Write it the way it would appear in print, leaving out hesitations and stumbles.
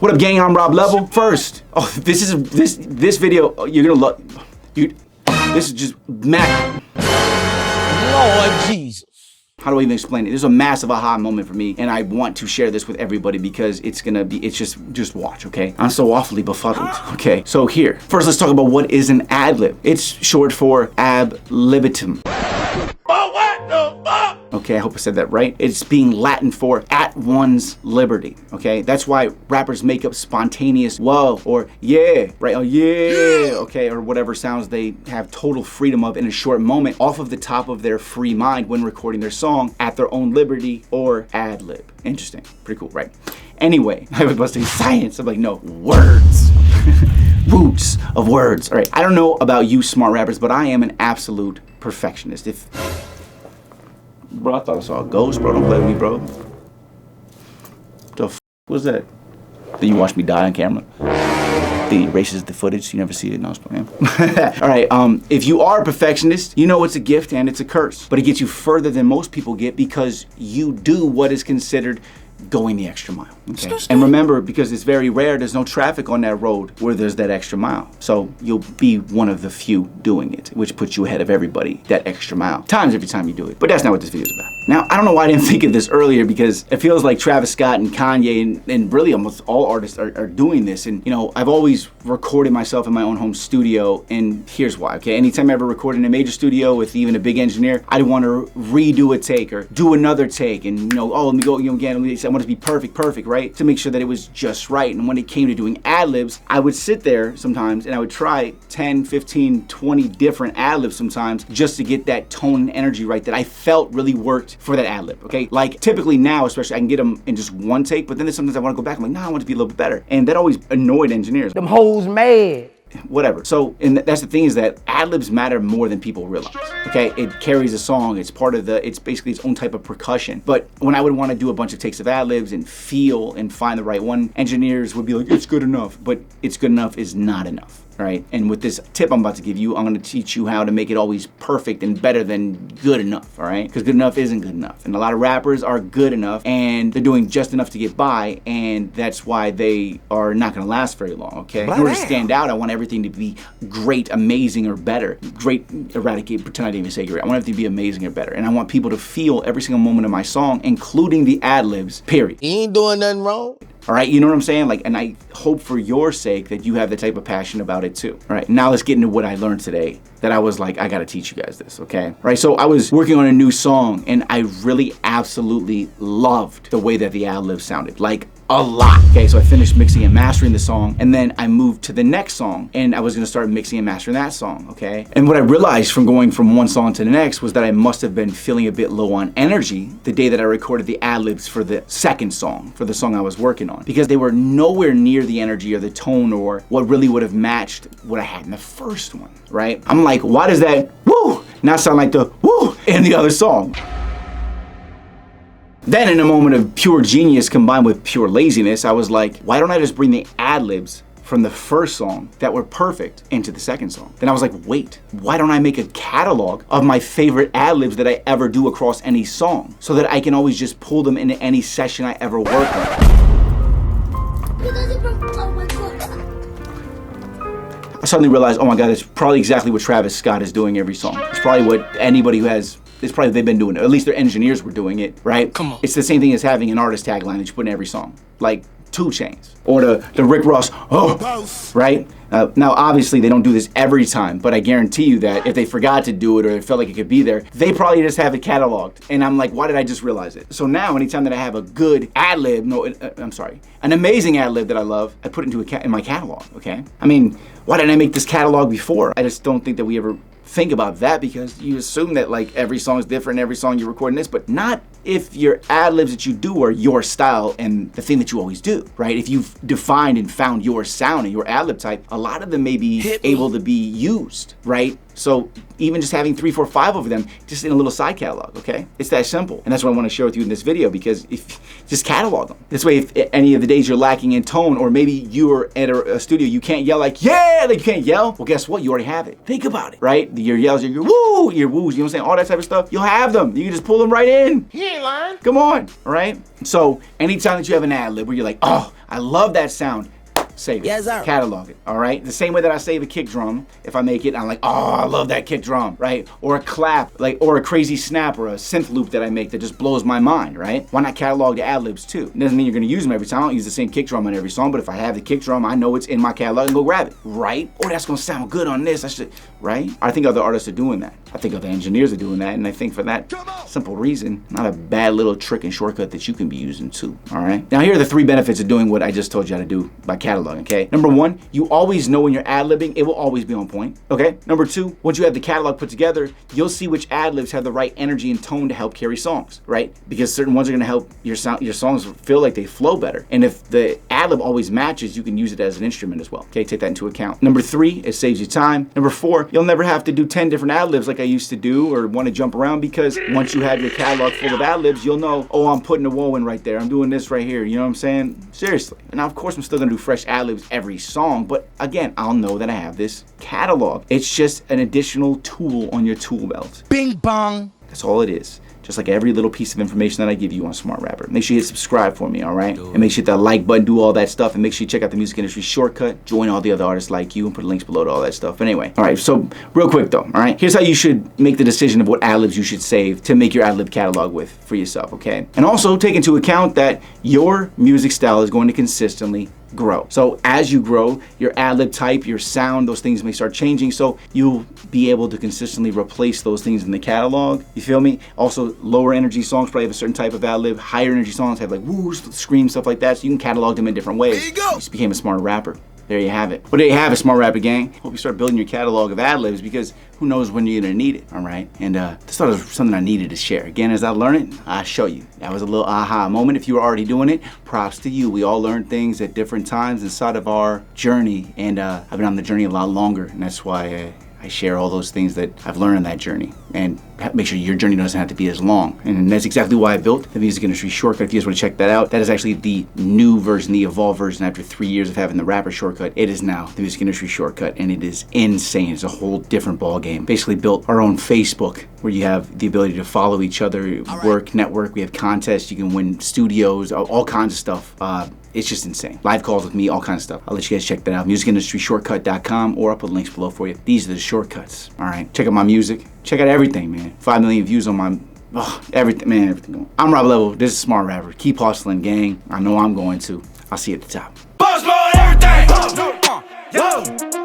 What up, gang? I'm Rob Level. First, this video you're gonna love. This is just Lord Jesus. How do I even explain it? This is a massive aha moment for me, and I want to share this with everybody because it's just watch, okay? I'm so awfully befuddled, okay? So here, first let's talk about what is an ad-lib. It's short for ab libitum. Okay, I hope I said that right. It's being Latin for at one's liberty, okay? That's why rappers make up spontaneous whoa or yeah, right? Oh yeah, okay, or whatever sounds they have total freedom of in a short moment off of the top of their free mind when recording their song at their own liberty or ad lib. Interesting, pretty cool, right? Anyway, I was supposed to say science. I'm like, no, words. Roots of words. All right, I don't know about you smart rappers, but I am an absolute perfectionist. Bro, I thought I saw a ghost, bro. Don't play with me, bro. The f was that? Then you watch me die on camera? The erases the footage, you never see it. No, I was playing. All right, if you are a perfectionist, you know it's a gift and it's a curse. But it gets you further than most people get because you do what is considered going the extra mile, okay? And remember, because it's very rare, there's no traffic on that road where there's that extra mile. So you'll be one of the few doing it, which puts you ahead of everybody, that extra mile. Times every time you do it. But that's not what this video is about. Now, I don't know why I didn't think of this earlier because it feels like Travis Scott and Kanye and really almost all artists are doing this. And you know, I've always recorded myself in my own home studio, and here's why, okay? Anytime I ever recorded in a major studio with even a big engineer, I'd want to redo a take or do another take and, you know, oh, let me go, you know, again, I want it to be perfect, right? To make sure that it was just right. And when it came to doing ad-libs, I would sit there sometimes and I would try 10, 15, 20 different ad-libs sometimes just to get that tone and energy right that I felt really worked for that ad-lib, okay? Like typically now, especially, I can get them in just one take, but then there's sometimes I want to go back, I'm like, nah, I want it to be a little bit better. And that always annoyed engineers. Them hoes mad. Whatever. So, and that's the thing is that ad-libs matter more than people realize, okay? It carries a song, it's part of it's basically its own type of percussion. But when I would want to do a bunch of takes of ad-libs and feel and find the right one, engineers would be like, it's good enough, but it's good enough is not enough. Right? And with this tip I'm about to give you, I'm gonna teach you how to make it always perfect and better than good enough, all right? Because good enough isn't good enough. And a lot of rappers are good enough and they're doing just enough to get by, and that's why they are not gonna last very long, okay? In order to stand out, I want everything to be great, amazing, or better. Great, eradicate, pretend I didn't even say great. I want everything to be amazing or better. And I want people to feel every single moment of my song, including the ad-libs, period. He ain't doing nothing wrong. All right, you know what I'm saying? Like, and I hope for your sake that you have the type of passion about it too. All right, now let's get into what I learned today that I was like, I gotta teach you guys this, okay? All right, so I was working on a new song and I really absolutely loved the way that the ad-lib sounded, like a lot. Okay, so I finished mixing and mastering the song, and then I moved to the next song, and I was gonna start mixing and mastering that song, okay? And what I realized from going from one song to the next was that I must have been feeling a bit low on energy the day that I recorded the ad-libs for the second song, for the song I was working on, because they were nowhere near the energy or the tone or what really would have matched what I had in the first one, right? I'm like, why does that woo not sound like the woo in the other song? Then in a moment of pure genius combined with pure laziness, I was like, why don't I just bring the ad-libs from the first song that were perfect into the second song? Then I was like, wait, why don't I make a catalog of my favorite ad-libs that I ever do across any song so that I can always just pull them into any session I ever work on? I suddenly realized, oh my God, it's probably exactly what Travis Scott is doing every song. It's probably what anybody who has, it's probably they've been doing it. At least their engineers were doing it, right? Come on. It's the same thing as having an artist tagline that you put in every song, like 2 Chainz or the Rick Ross, right? Now, obviously, they don't do this every time, but I guarantee you that if they forgot to do it or it felt like it could be there, they probably just have it cataloged. And I'm like, why did I just realize it? So now, anytime that I have a good ad-lib, an amazing ad-lib that I love, I put it into in my catalog, okay? I mean, why didn't I make this catalog before? I just don't think that we ever think about that because you assume that like every song is different, every song you're recording this, but not if your ad-libs that you do are your style and the thing that you always do, right? If you've defined and found your sound and your ad-lib type, a lot of them may be able to be used, right? So even just having 3, 4, 5 of them just in a little side catalog, okay? It's that simple. And that's what I want to share with you in this video because if just catalog them. This way, if any of the days you're lacking in tone or maybe you're at a studio, you can't yell like, yeah, like you can't yell. Well, guess what? You already have it. Think about it, right? Your yells, your woo, your woos, you know what I'm saying? All that type of stuff. You'll have them. You can just pull them right in. Yeah. ain't lying. Come on, all right? So anytime that you have an ad lib where you're like, oh, I love that sound, save it, Yes, sir. catalog it, all right? The same way that I save a kick drum, if I make it, I'm like, oh, I love that kick drum, right? Or a clap, like, or a crazy snap or a synth loop that I make that just blows my mind, right? Why not catalog the ad libs too? It doesn't mean you're gonna use them every time. I don't use the same kick drum on every song, but if I have the kick drum, I know it's in my catalog and go grab it, right? Oh, that's gonna sound good on this, I should, right? I think other artists are doing that. I think other engineers are doing that, and I think for that simple reason, not a bad little trick and shortcut that you can be using too, all right? Now here are the 3 benefits of doing what I just told you how to do by cataloging, okay? Number 1, you always know when you're ad-libbing, it will always be on point, okay? Number 2, once you have the catalog put together, you'll see which ad-libs have the right energy and tone to help carry songs, right? Because certain ones are gonna help your songs feel like they flow better. And if the ad-lib always matches, you can use it as an instrument as well, okay? Take that into account. Number 3, it saves you time. Number 4, you'll never have to do 10 different ad-libs like I used to do or want to jump around, because once you have your catalog full of ad-libs, you'll know, oh, I'm putting a whoa in right there. I'm doing this right here. You know what I'm saying? Seriously. Now, of course, I'm still gonna do fresh ad-libs every song, but again, I'll know that I have this catalog. It's just an additional tool on your tool belt. Bing bong. That's all it is. Just like every little piece of information that I give you on Smart Rapper. Make sure you hit subscribe for me, all right? And make sure you hit that like button, do all that stuff, and make sure you check out the Music Industry Shortcut, join all the other artists like you, and put links below to all that stuff. But anyway, all right, so real quick though, all right? Here's how you should make the decision of what ad-libs you should save to make your ad-lib catalog with for yourself, okay? And also take into account that your music style is going to consistently grow. So as you grow, your ad-lib type, your sound, those things may start changing, so you'll be able to consistently replace those things in the catalog. You feel me? Also, lower energy songs probably have a certain type of ad-lib. Higher energy songs have like woo, scream, stuff like that, so you can catalog them in different ways. There you go. You just became a smarter rapper. There you have it. Well, there you have it, Smart Rapper Gang. Hope you start building your catalog of ad-libs, because who knows when you're gonna need it, all right? And this thought was something I needed to share. Again, as I learn it, I show you. That was a little aha moment. If you were already doing it, props to you. We all learn things at different times inside of our journey, and I've been on the journey a lot longer, and that's why I share all those things that I've learned on that journey, and make sure your journey doesn't have to be as long. And that's exactly why I built the Music Industry Shortcut. If you guys want to check that out, that is actually the new version, the evolved version. After 3 years of having the Rapper Shortcut, it is now the Music Industry Shortcut, and it is insane. It's a whole different ball game. Basically built our own Facebook, where you have the ability to follow each other, work, network. We have contests. You can win studios, all kinds of stuff. It's just insane. Live calls with me, all kinds of stuff. I'll let you guys check that out. MusicIndustryShortcut.com, or I'll put links below for you. These are the shortcuts. All right, check out my music. Check out everything, man. 5 million views on my, everything, man, everything. I'm Rob Level. This is Smart Rapper. Keep hustling, gang. I know I'm going to. I'll see you at the top. Buzz mode, everything. Yo.